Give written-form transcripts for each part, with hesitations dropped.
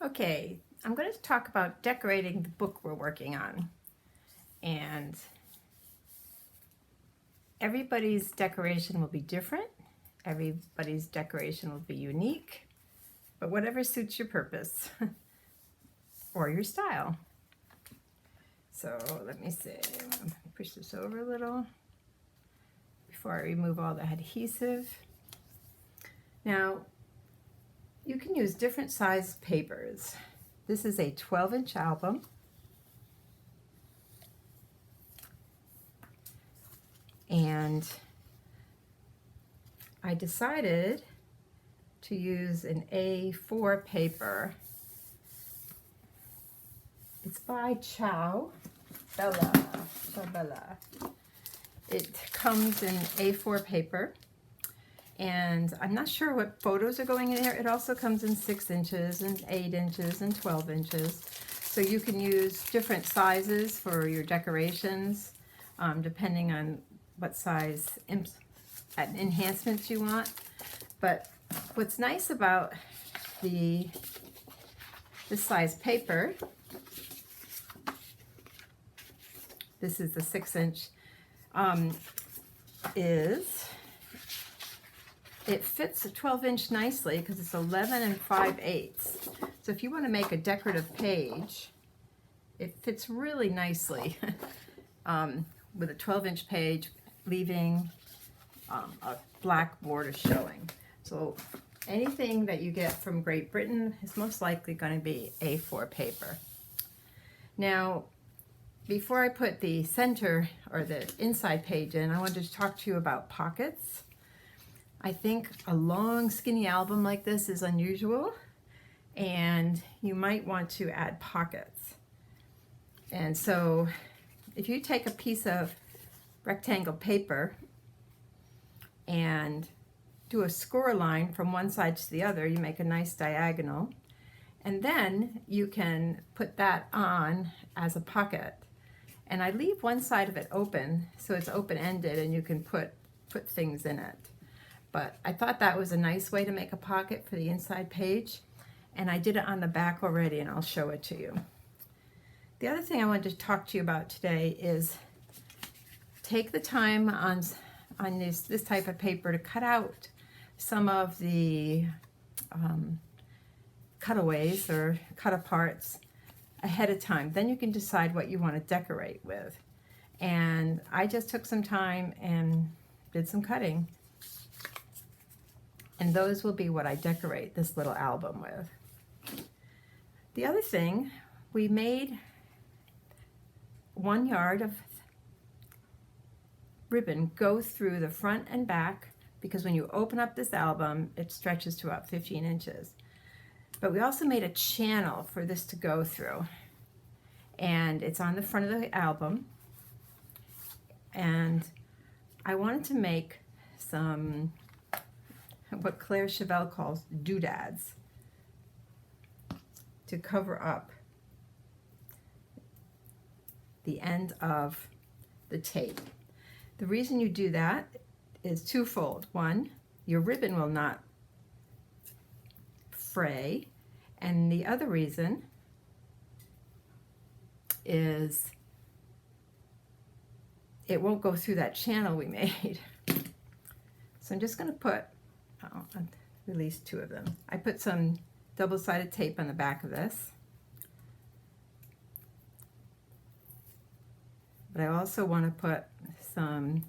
Okay, I'm going to talk about decorating the book we're working on. And everybody's decoration will be different. Everybody's decoration will be unique, but whatever suits your purpose or your style. So let me see, push this over a little before I remove all the adhesive. Now, you can use different size papers. This is a 12-inch album. And I decided to use an A4 paper. It's by Ciao Bella. It comes in A4 paper, and I'm not sure what photos are going in here. It also comes in 6 inches and 8 inches and 12 inches. So you can use different sizes for your decorations, depending on what size enhancements you want. But what's nice about this size paper, this is the 6-inch, is it fits a 12-inch nicely because it's 11 5/8. So if you want to make a decorative page, it fits really nicely with a 12-inch page, leaving a black border showing. So anything that you get from Great Britain is most likely going to be A4 paper. Now, before I put the center or the inside page in, I wanted to talk to you about pockets. I think a long skinny album like this is unusual, and you might want to add pockets. And so if you take a piece of rectangle paper and do a score line from one side to the other, you make a nice diagonal, and then you can put that on as a pocket. And I leave one side of it open, so it's open-ended and you can put things in it. But I thought that was a nice way to make a pocket for the inside page, and I did it on the back already, and I'll show it to you. The other thing I wanted to talk to you about today is take the time on this type of paper to cut out some of the cutaways or cut-aparts ahead of time. Then you can decide what you want to decorate with. And I just took some time and did some cutting. And those will be what I decorate this little album with. The other thing, we made 1 yard of ribbon go through the front and back, because when you open up this album, it stretches to about 15 inches. But we also made a channel for this to go through, and it's on the front of the album. And I wanted to make some, what Claire Chevelle calls doodads, to cover up the end of the tape. The reason you do that is twofold. One, your ribbon will not fray, and the other reason is it won't go through that channel we made. So I'm just going to put, I'll release 2 of them. I put some double-sided tape on the back of this, but I also want to put some,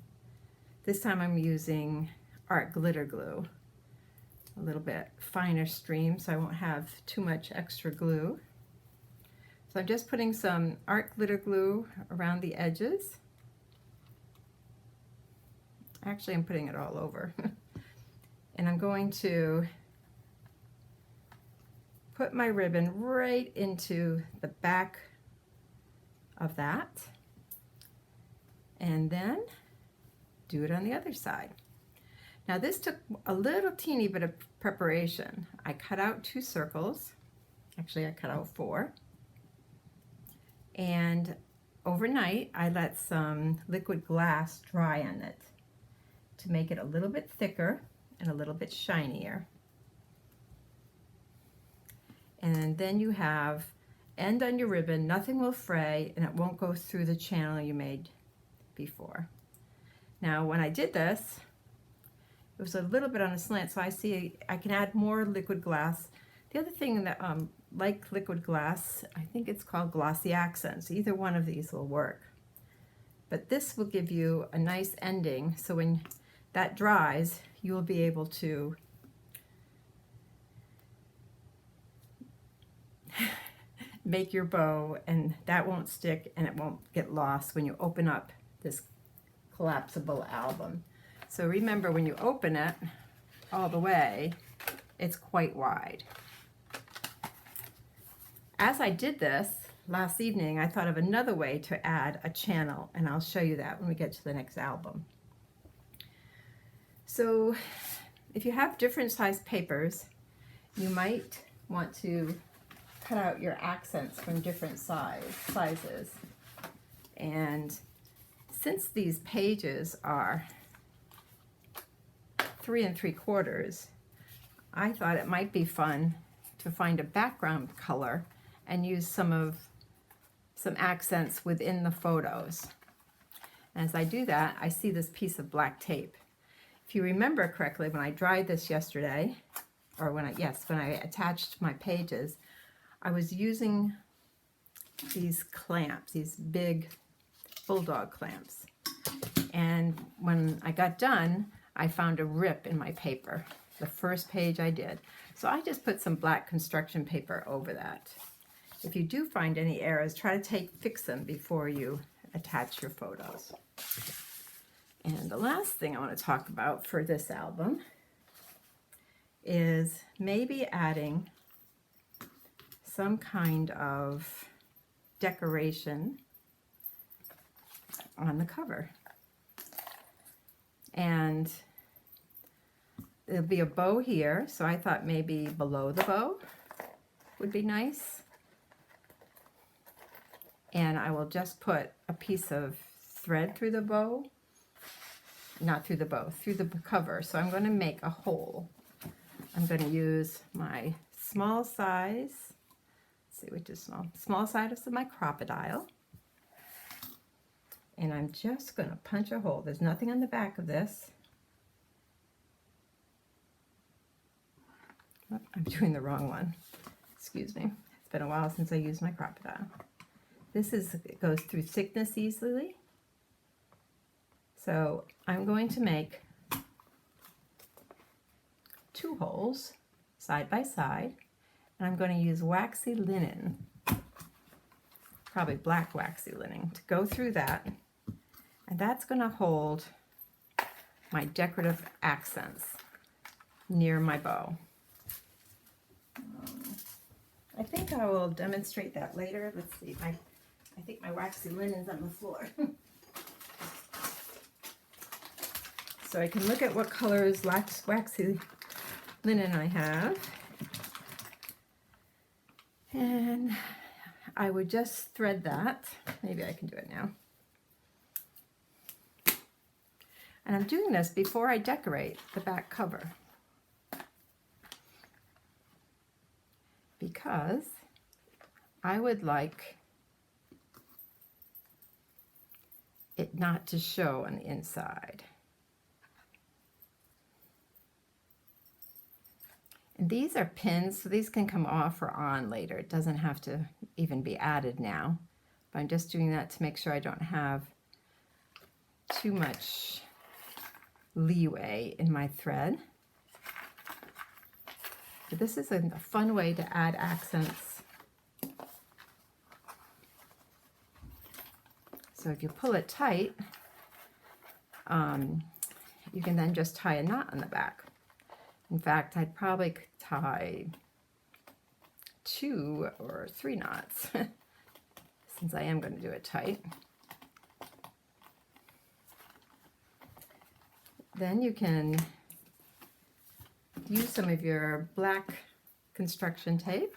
this time I'm using art glitter glue, a little bit finer stream so I won't have too much extra glue. So I'm just putting some art glitter glue around the edges. Actually, I'm putting it all over. And I'm going to put my ribbon right into the back of that, and then do it on the other side. Now this took a little teeny bit of preparation. I cut out 2 circles. Actually, I cut out 4. And overnight, I let some liquid glass dry on it to make it a little bit thicker and a little bit shinier. and then you have end on your ribbon, nothing will fray, and it won't go through the channel you made before. Now when I did this, it was a little bit on a slant, so I see I can add more liquid glass. The other thing that, like liquid glass, I think it's called glossy accents. Either one of these will work. But this will give you a nice ending, so when that dries, you will be able to make your bow, and that won't stick and it won't get lost when you open up this collapsible album. So remember, when you open it all the way, it's quite wide. As I did this last evening, I thought of another way to add a channel, and I'll show you that when we get to the next album. So if you have different size papers, you might want to cut out your accents from different sizes. And since these pages are 3 3/4, I thought it might be fun to find a background color and use some accents within the photos. As I do that, I see this piece of black tape. If you remember correctly, when I dried this yesterday, or when I attached my pages, I was using these clamps, these big bulldog clamps. And when I got done, I found a rip in my paper, the first page I did. So I just put some black construction paper over that. If you do find any errors, try to fix them before you attach your photos. And the last thing I want to talk about for this album is maybe adding some kind of decoration on the cover. And there'll be a bow here, so I thought maybe below the bow would be nice. And I will just put a piece of thread through the bow, not through the bow, through the cover. So I'm going to make a hole. I'm going to use my small size, let's see which is small size of my crocodile. And I'm just going to punch a hole. There's nothing on the back of this. Oh, I'm doing the wrong one. Excuse me. It's been a while since I used my crocodile. It goes through thickness easily. So I'm going to make 2 holes side by side, and I'm going to use waxy linen, probably black waxy linen, to go through that, and that's going to hold my decorative accents near my bow. I think I will demonstrate that later. Let's see, I think my waxy linen's on the floor. So I can look at what colors waxy linen I have. And I would just thread that. Maybe I can do it now. And I'm doing this before I decorate the back cover, because I would like it not to show on the inside. And these are pins, so these can come off or on later. It doesn't have to even be added now. But I'm just doing that to make sure I don't have too much leeway in my thread. But this is a fun way to add accents. So if you pull it tight, you can then just tie a knot on the back. In fact, I'd probably tie 2 or 3 knots since I am going to do it tight. Then you can use some of your black construction tape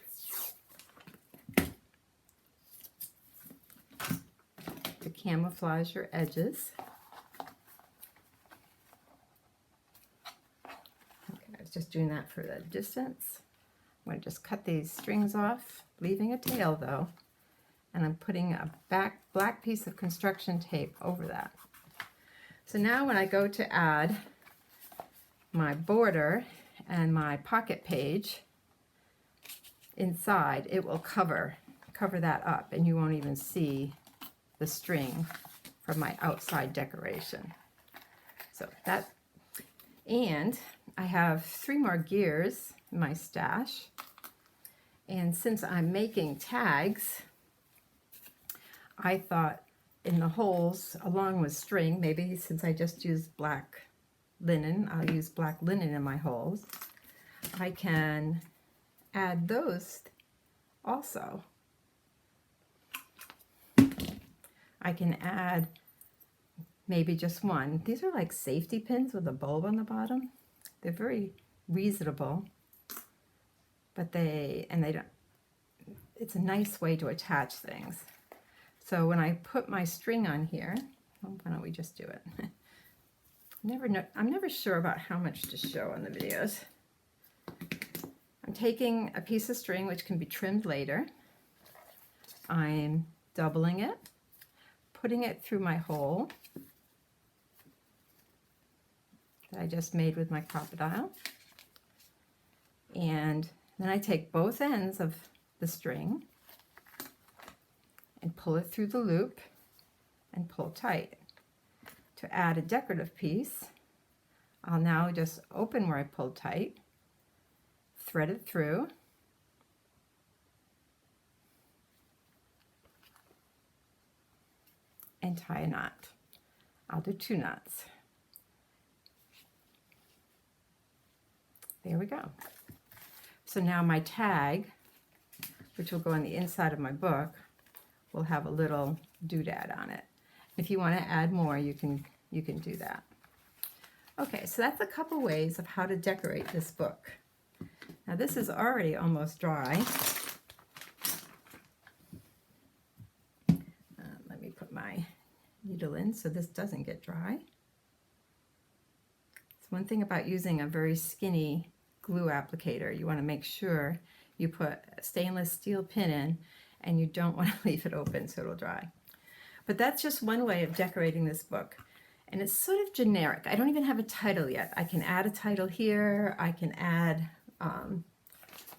to camouflage your edges. Okay, I was just doing that for the distance. I'm going to just cut these strings off, leaving a tail though, and I'm putting a black piece of construction tape over that. So now when I go to add my border and my pocket page inside, it will cover that up, and you won't even see the string from my outside decoration. So that, and I have 3 more gears in my stash, and since I'm making tags, I thought in the holes along with string, maybe since I just used black linen, I'll use black linen in my holes, I can add those also. I can add maybe just one. These are like safety pins with a bulb on the bottom. They're very reasonable, but they don't, it's a nice way to attach things. So when I put my string on here, why don't we just do it? I'm never sure about how much to show on the videos. I'm taking a piece of string which can be trimmed later. I'm doubling it, putting it through my hole that I just made with my crocodile. And then I take both ends of the string and pull it through the loop and pull tight. To add a decorative piece, I'll now just open where I pulled tight, thread it through, and tie a knot. I'll do 2 knots. There we go. So now my tag, which will go on the inside of my book, will have a little doodad on it. If you want to add more, you can do that. Okay, so that's a couple ways of how to decorate this book. Now this is already almost dry. Let me put my needle in so this doesn't get dry. It's one thing about using a very skinny glue applicator. You want to make sure you put a stainless steel pin in, and you don't want to leave it open so it'll dry. But that's just one way of decorating this book. And it's sort of generic. I don't even have a title yet. I can add a title here. I can add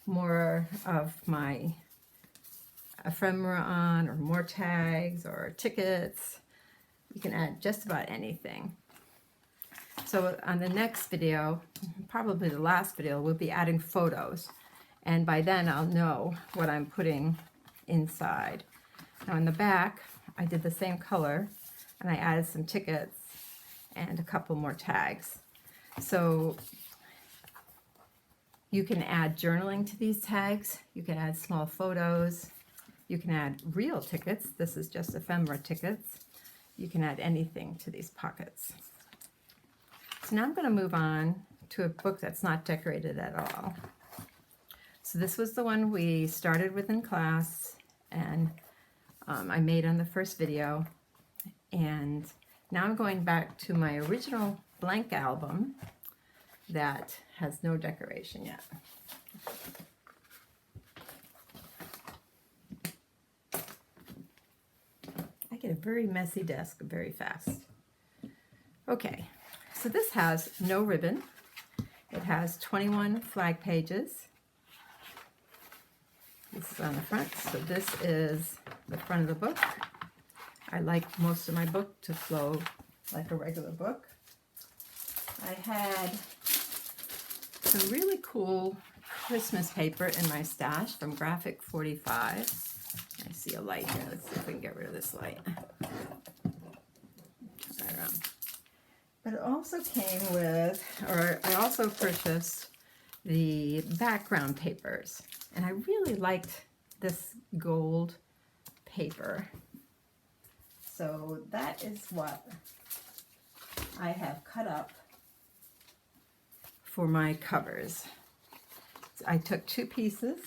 more of my ephemera on, or more tags or tickets. You can add just about anything. So on the next video, probably the last video, we'll be adding photos. And by then I'll know what I'm putting inside. Now in the back, I did the same color, and I added some tickets and a couple more tags. So you can add journaling to these tags. You can add small photos. You can add real tickets. This is just ephemera tickets. You can add anything to these pockets. So now I'm going to move on to a book that's not decorated at all. So this was the one we started with in class, and I made on the first video. And now I'm going back to my original blank album that has no decoration yet. I get a very messy desk very fast. Okay, so this has no ribbon. It has 21 flag pages. This is on the front, so this is the front of the book. I like most of my book to flow like a regular book. I had some really cool Christmas paper in my stash from Graphic 45. I see a light here. Let's see if we can get rid of this light. Turn that around. But it also came with, or I also purchased the background papers. And I really liked this gold paper. So that is what I have cut up for my covers. I took 2 pieces.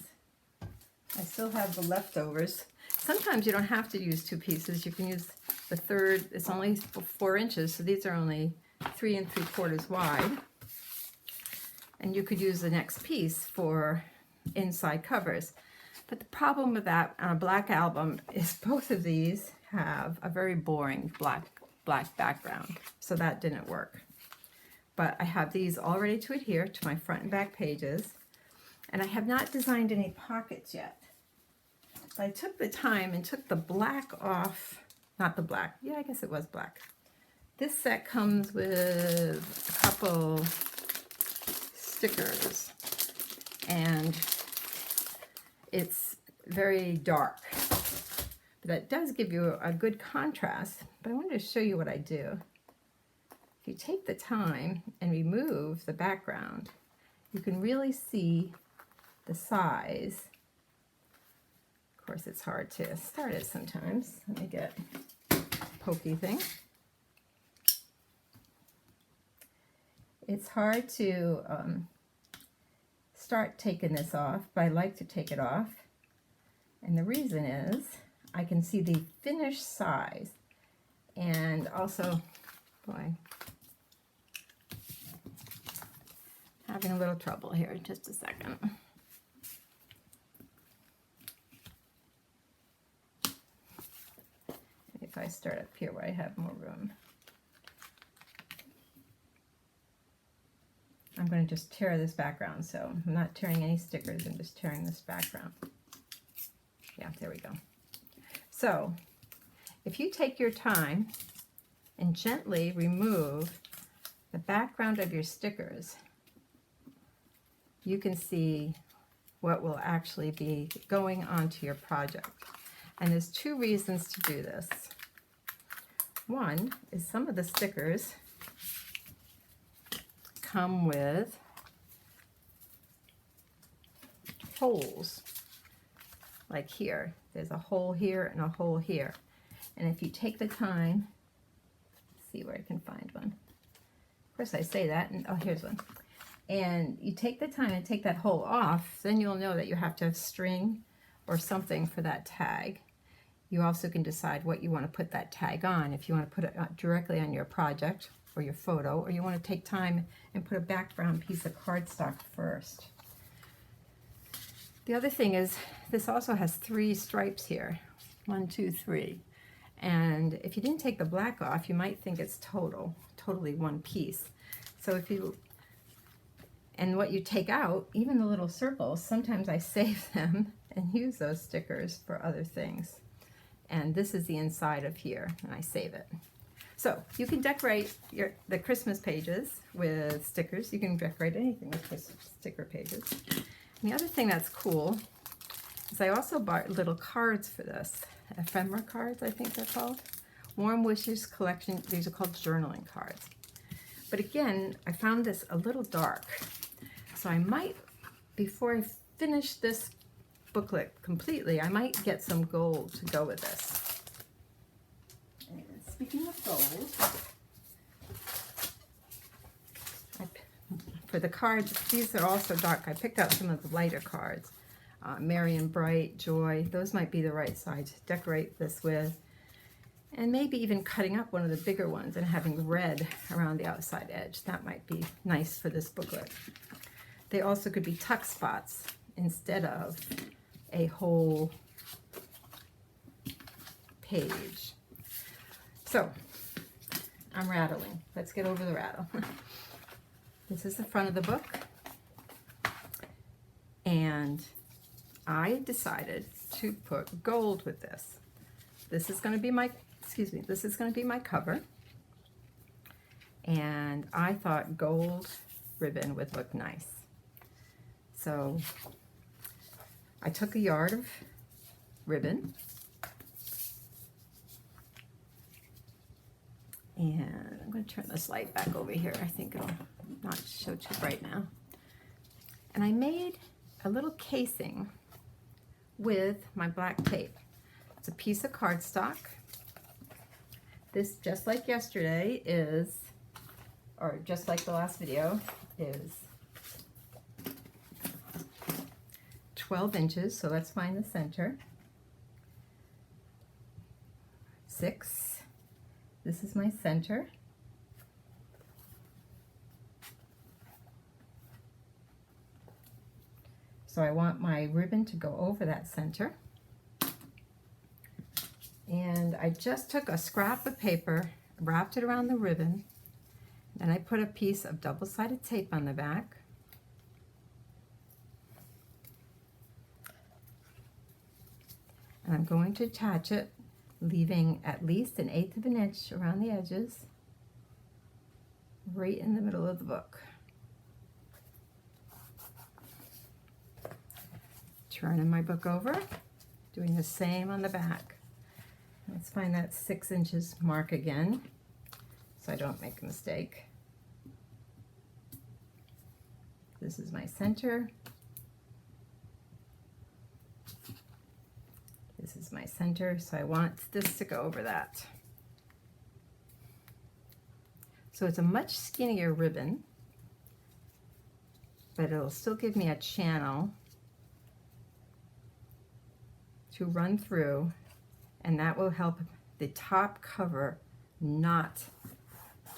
I still have the leftovers. Sometimes you don't have to use 2 pieces. You can use the third. It's only 4 inches, so these are only 3 3/4 wide. And you could use the next piece for inside covers. But the problem with that on a black album is both of these have a very boring black background, so that didn't work. But I have these all ready to adhere to my front and back pages, and I have not designed any pockets yet. But I took the time and took the black off, not the black, yeah, I guess it was black. This set comes with a couple stickers, and it's very dark. But that does give you a good contrast, but I wanted to show you what I do. If you take the time and remove the background, you can really see the size. Of course, it's hard to start it sometimes. Let me get a pokey thing. It's hard to start taking this off, but I like to take it off. And the reason is I can see the finished size. And also, boy, having a little trouble here, just a second. If I start up here where I have more room. I'm going to just tear this background, so I'm not tearing any stickers, I'm just tearing this background. Yeah, there we go. So, if you take your time and gently remove the background of your stickers, you can see what will actually be going onto your project. And there's two reasons to do this. One is some of the stickers come with holes, like here. There's a hole here and a hole here. And if you take the time, see where I can find one. Of course I say that, and oh, here's one. And you take the time and take that hole off, then you'll know that you have to have string or something for that tag. You also can decide what you want to put that tag on, if you want to put it directly on your project or your photo, or you want to take time and put a background piece of cardstock first. The other thing is this also has 3 stripes here, 1, 2, 3. And if you didn't take the black off, you might think it's totally one piece. So if you, and what you take out, even the little circles, sometimes I save them and use those stickers for other things. And this is the inside of here, and I save it. So you can decorate the Christmas pages with stickers. You can decorate anything with Christmas sticker pages. And the other thing that's cool is I also bought little cards for this. Ephemera cards, I think they're called. Warm Wishes collection. These are called journaling cards. But again, I found this a little dark. So I might, before I finish this booklet completely, I might get some gold to go with this. And speaking of gold, for the cards, these are also dark. I picked out some of the lighter cards. Merry and Bright, Joy, those might be the right size to decorate this with. And maybe even cutting up one of the bigger ones and having red around the outside edge. That might be nice for this booklet. They also could be tuck spots instead of a whole page. So, I'm rattling. Let's get over the rattle. This is the front of the book. And I decided to put gold with this. This is going to be my, this is going to be my cover. And I thought gold ribbon would look nice. So I took a yard of ribbon and I'm going to turn this light back over here. I think it'll not show too bright now. And I made a little casing with my black tape. It's a piece of cardstock. This, just like yesterday, is, or just like the last video, is 12 inches, so let's find the center. 6, this is my center. So So I want my ribbon to go over that center. And I just took a scrap of paper, wrapped it around the ribbon, and I put a piece of double-sided tape on the back. And I'm going to attach it, leaving at least 1/8 of an inch around the edges, right in the middle of the book. Turning my book over, doing the same on the back. Let's find that 6 inches mark again, so I don't make a mistake. This is my center. This is my center, so I want this to go over that. So it's a much skinnier ribbon, but it'll still give me a channel to run through, and that will help the top cover not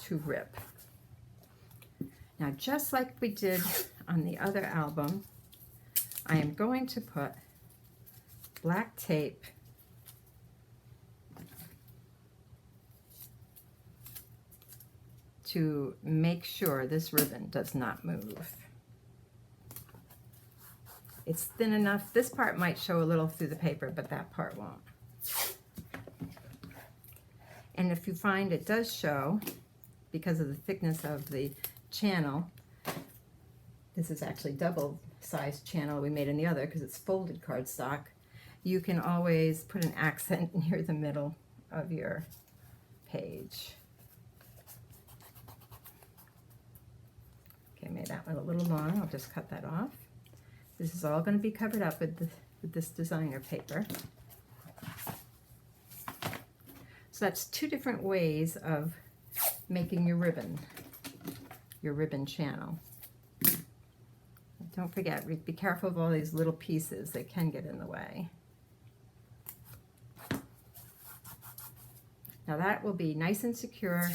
to rip. Now, just like we did on the other album, I am going to put black tape to make sure this ribbon does not move. It's thin enough. This part might show a little through the paper, but that part won't. And if you find it does show, because of the thickness of the channel, this is actually double-sized channel we made in the other because it's folded cardstock, you can always put an accent near the middle of your page. Okay, I made that one a little long. I'll just cut that off. This is all going to be covered up with this designer paper. So that's 2 different ways of making your ribbon channel. Don't forget, be careful of all these little pieces. They can get in the way. Now that will be nice and secure.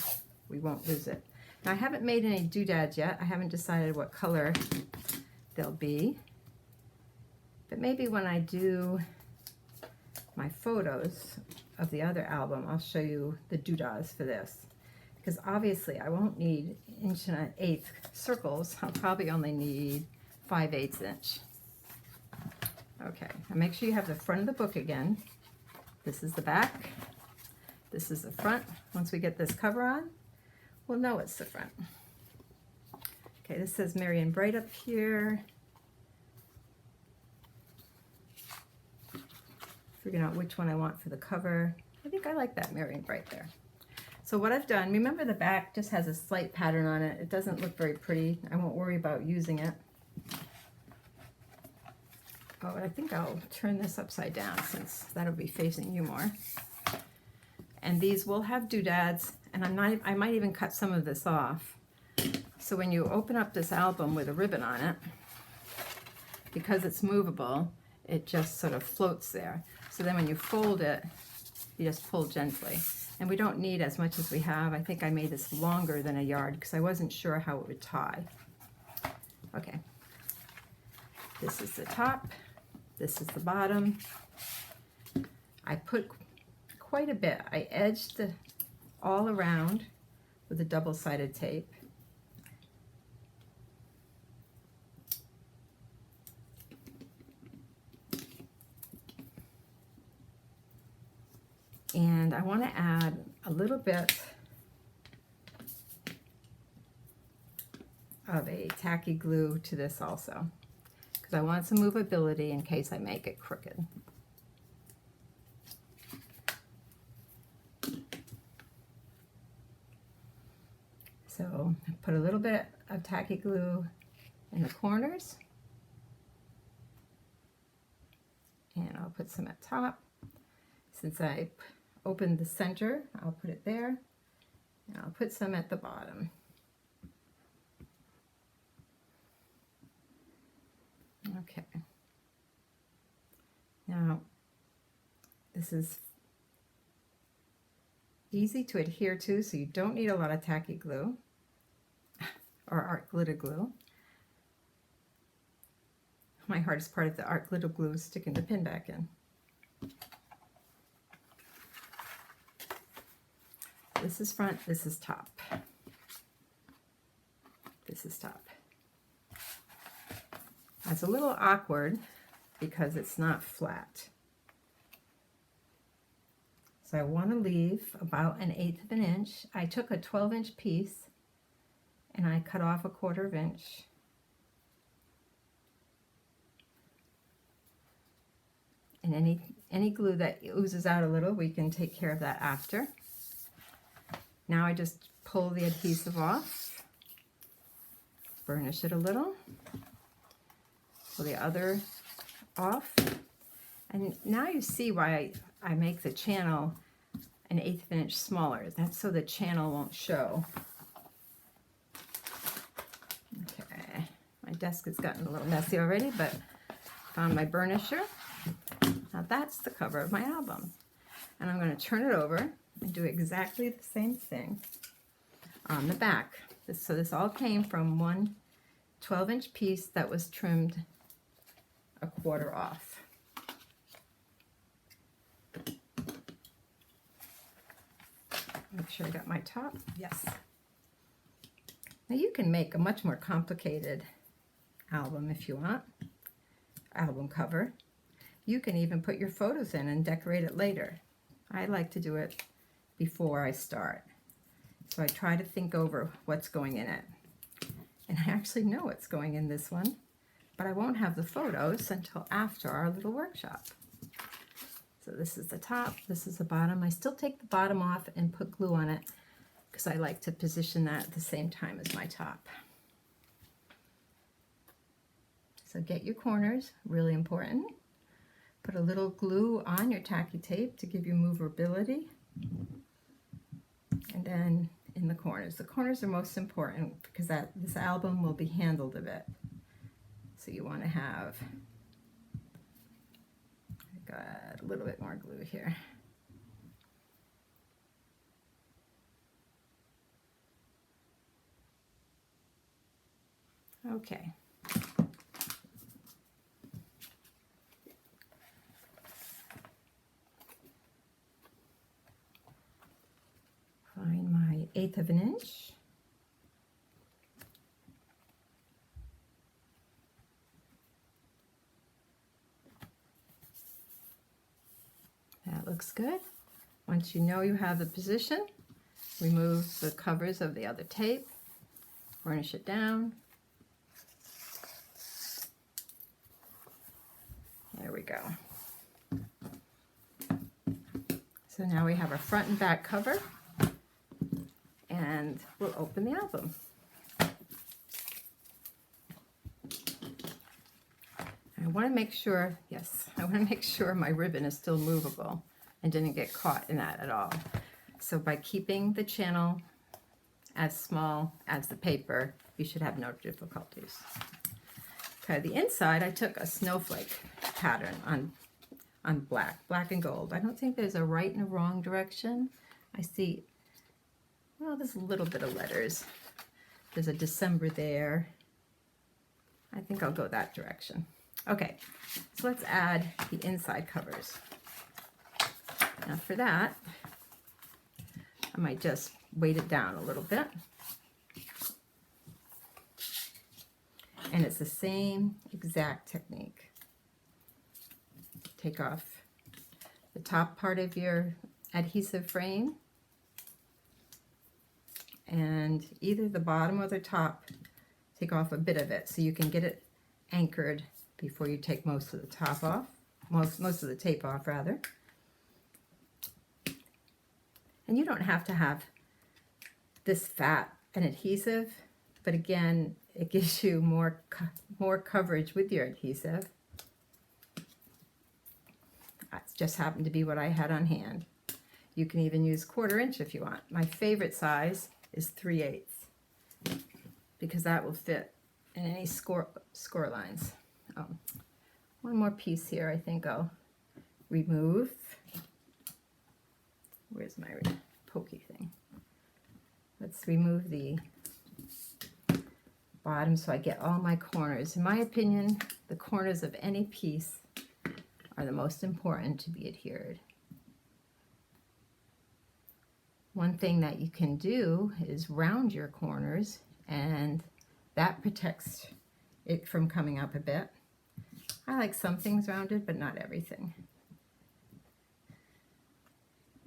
We won't lose it. Now I haven't made any doodads yet. I haven't decided what color they'll be. But maybe when I do my photos of the other album, I'll show you the doodads for this. Because obviously I won't need 1 1/8" circles. I'll probably only need 5/8 inch. Okay, now make sure you have the front of the book again. This is the back. This is the front. Once we get this cover on, we'll know it's the front. Okay, this says Marion Bright up here. Figuring out which one I want for the cover. I think I like that Marion Bright there. So what I've done, remember the back just has a slight pattern on it. It doesn't look very pretty. I won't worry about using it. Oh, I think I'll turn this upside down since that'll be facing you more. And these will have doodads, and I might even cut some of this off. So when you open up this album with a ribbon on it, because it's movable, it just sort of floats there. So then when you fold it, you just pull gently. And we don't need as much as we have. I think I made this longer than a yard because I wasn't sure how it would tie. Okay. This is the top. This is the bottom. I put quite a bit. I edged all around with a double-sided tape. And I want to add a little bit of a tacky glue to this also, because I want some movability in case I make it crooked. So put a little bit of tacky glue in the corners, and I'll put some at top. Since I opened the center, I'll put it there, and I'll put some at the bottom. Okay. Now, this is easy to adhere to, so you don't need a lot of tacky glue or art glitter glue. my hardest part of the art glitter glue is sticking the pin back in. This is front, this is top. This is top. That's a little awkward because it's not flat. So I want to leave about 1/8 of an inch. I took a 12-inch piece and I cut off 1/4 inch. And any glue that oozes out a little, we can take care of that after. Now I just pull the adhesive off, burnish it a little, pull the other off, and now you see why I make the channel 1/8 of an inch smaller. That's so the channel won't show. Okay, my desk has gotten a little messy already, but found my burnisher. Now that's the cover of my album. And I'm going to turn it over and do exactly the same thing on the back. So this all came from one 12-inch piece that was trimmed 1/4 off. Make sure I got my top. Yes. Now you can make a much more complicated album if you want. Album cover. You can even put your photos in and decorate it later. I like to do it before I start. So I try to think over what's going in it. And I actually know what's going in this one, but I won't have the photos until after our little workshop. So this is the top, this is the bottom. I still take the bottom off and put glue on it because I like to position that at the same time as my top. So get your corners, really important. Put a little glue on your tacky tape to give you movability. And then in the corners. The corners are most important because this album will be handled a bit. So you want to have, I got a little bit more glue here. Okay. Find my 1/8 of an inch. That looks good. Once you know you have the position, remove the covers of the other tape, burnish it down. There we go. So now we have our front and back cover, and we'll open the album. I want to make sure, yes, I want to make sure my ribbon is still movable and didn't get caught in that at all. So by keeping the channel as small as the paper, you should have no difficulties. Okay, the inside, I took a snowflake pattern on black and gold. I don't think there's a right and a wrong direction. I see, well, there's a little bit of letters. There's a December there. I think I'll go that direction. Okay, so let's add the inside covers. Now for that, I might just weight it down a little bit. And it's the same exact technique. Take off the top part of your adhesive frame, and either the bottom or the top, take off a bit of it so you can get it anchored before you take most of the top off, most of the tape off rather. And you don't have to have this fat and adhesive, but again, it gives you more coverage with your adhesive. That just happened to be what I had on hand. You can even use 1/4 inch if you want. My favorite size is 3/8 because that will fit in any score lines. One more piece here I think I'll remove. Where's my pokey thing? Let's remove the bottom so I get all my corners. In my opinion, the corners of any piece are the most important to be adhered. One thing that you can do is round your corners, and that protects it from coming up a bit. I like some things rounded, but not everything.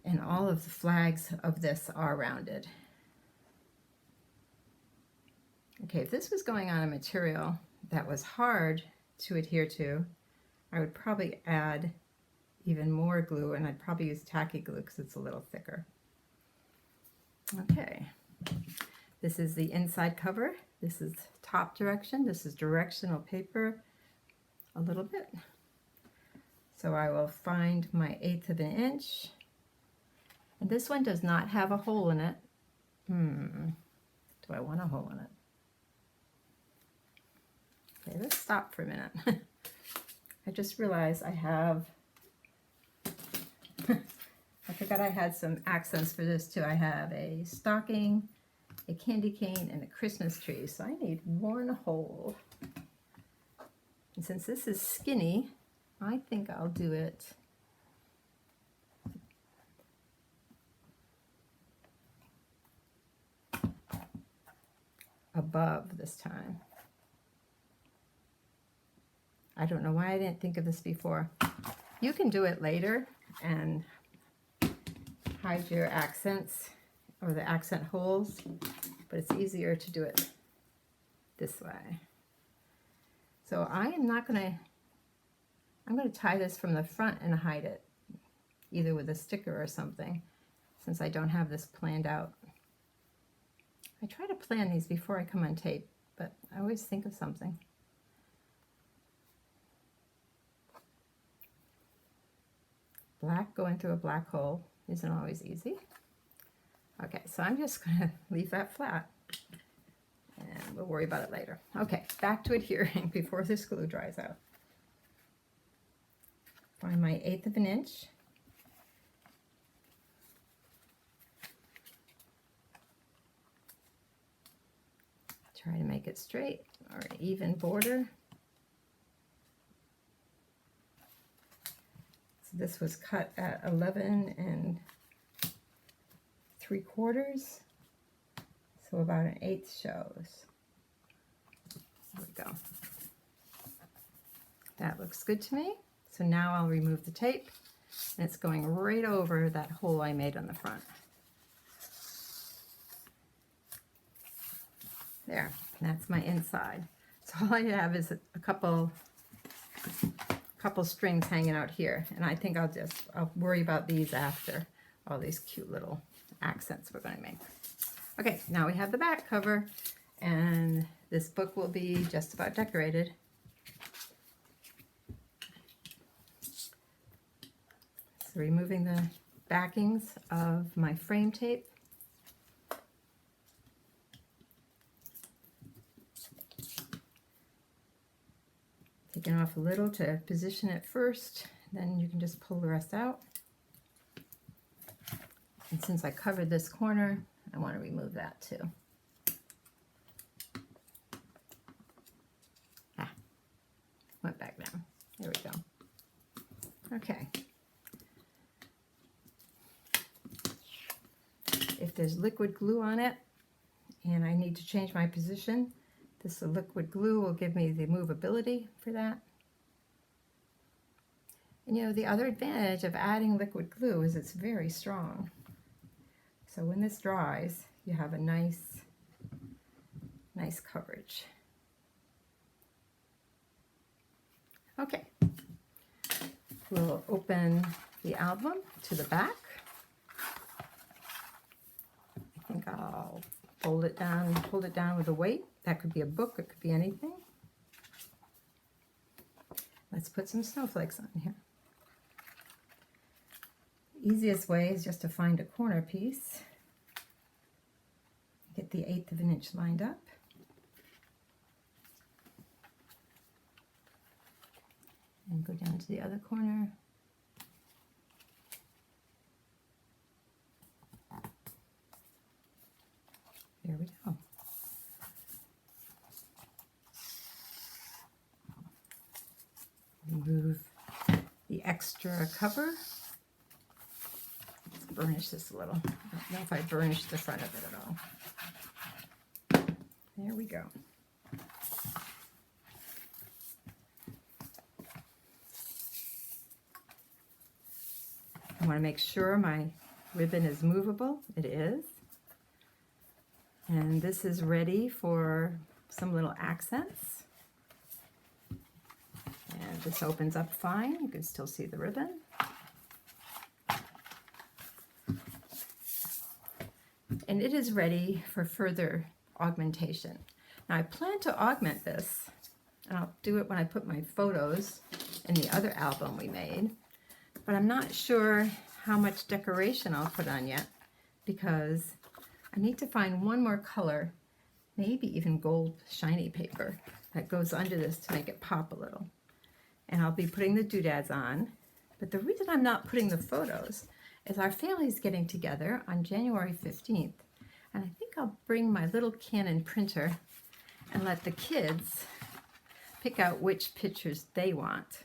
And all of the flags of this are rounded. Okay, if this was going on a material that was hard to adhere to, I would probably add even more glue, and I'd probably use tacky glue because it's a little thicker. Okay, this is the inside cover. This is top direction. This is directional paper a little bit. So I will find my 1/8 of an inch. And this one does not have a hole in it. Do I want a hole in it? Okay, let's stop for a minute. I just realized I have I forgot I had some accents for this too. I have a stocking, a candy cane, and a Christmas tree. So I need one hole. And since this is skinny, I think I'll do it above this time. I don't know why I didn't think of this before. You can do it later and hide your accents or the accent holes, but it's easier to do it this way. So I'm going to tie this from the front and hide it, either with a sticker or something, since I don't have this planned out. I try to plan these before I come on tape, but I always think of something. Black going through a black hole isn't always easy. Okay, so I'm just going to leave that flat, and we'll worry about it later. Okay, back to adhering before this glue dries out. Find my 1/8 of an inch. Try to make it straight or an even border. So this was cut at 11 3/4, so about an 1/8 shows. There we go. That looks good to me. So now I'll remove the tape, and it's going right over that hole I made on the front. There, that's my inside. So all I have is a couple strings hanging out here, and I think I'll worry about these after, all these cute little accents we're going to make. Okay, now we have the back cover, and this book will be just about decorated. So removing the backings of my frame tape. Taking off a little to position it first, then you can just pull the rest out. And since I covered this corner, I want to remove that too. Went back down. There we go. Okay. If there's liquid glue on it and I need to change my position, this liquid glue will give me the movability for that. And you know, the other advantage of adding liquid glue is it's very strong. So when this dries, you have a nice coverage. Okay, we'll open the album to the back. I think I'll hold it down with a weight. That could be a book, it could be anything. Let's put some snowflakes on here. Easiest way is just to find a corner piece. Get the 1/8 of an inch lined up. And go down to the other corner. There we go. extra cover. Let's burnish this a little. I don't know if I burnished the front of it at all. There we go. I want to make sure my ribbon is movable. It is. And this is ready for some little accents. And this opens up fine. You can still see the ribbon. And it is ready for further augmentation. Now I plan to augment this, and I'll do it when I put my photos in the other album we made. But I'm not sure how much decoration I'll put on yet, because I need to find one more color, maybe even gold shiny paper, that goes under this to make it pop a little. And I'll be putting the doodads on. But the reason I'm not putting the photos is our family's getting together on January 15th. And I think I'll bring my little Canon printer and let the kids pick out which pictures they want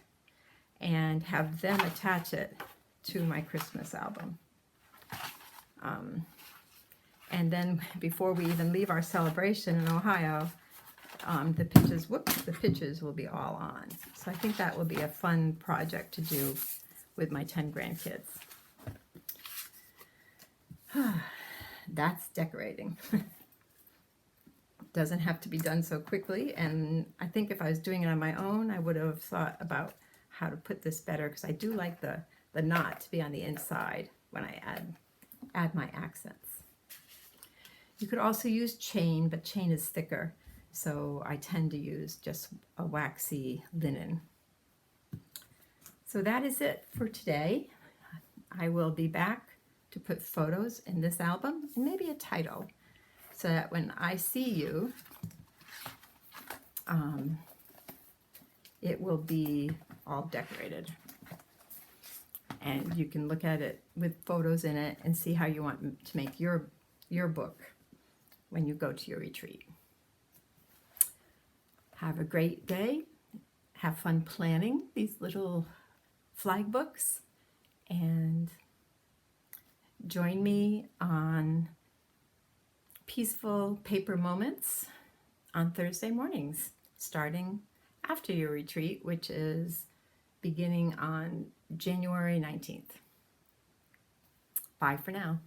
and have them attach it to my Christmas album. And then before we even leave our celebration in Ohio, the pictures will be all on. So I think that will be a fun project to do with my 10 grandkids. That's decorating. Doesn't have to be done so quickly, and I think if I was doing it on my own, I would have thought about how to put this better, because I do like the knot to be on the inside when I add my accents. You could also use chain, but chain is thicker, so I tend to use just a waxy linen. So that is it for today. I will be back to put photos in this album and maybe a title, so that when I see you, it will be all decorated. And you can look at it with photos in it and see how you want to make your book when you go to your retreat. Have a great day. Have fun planning these little flag books, and join me on Pieceful Paper Moments on Thursday mornings, starting after your retreat, which is beginning on January 19th. Bye for now.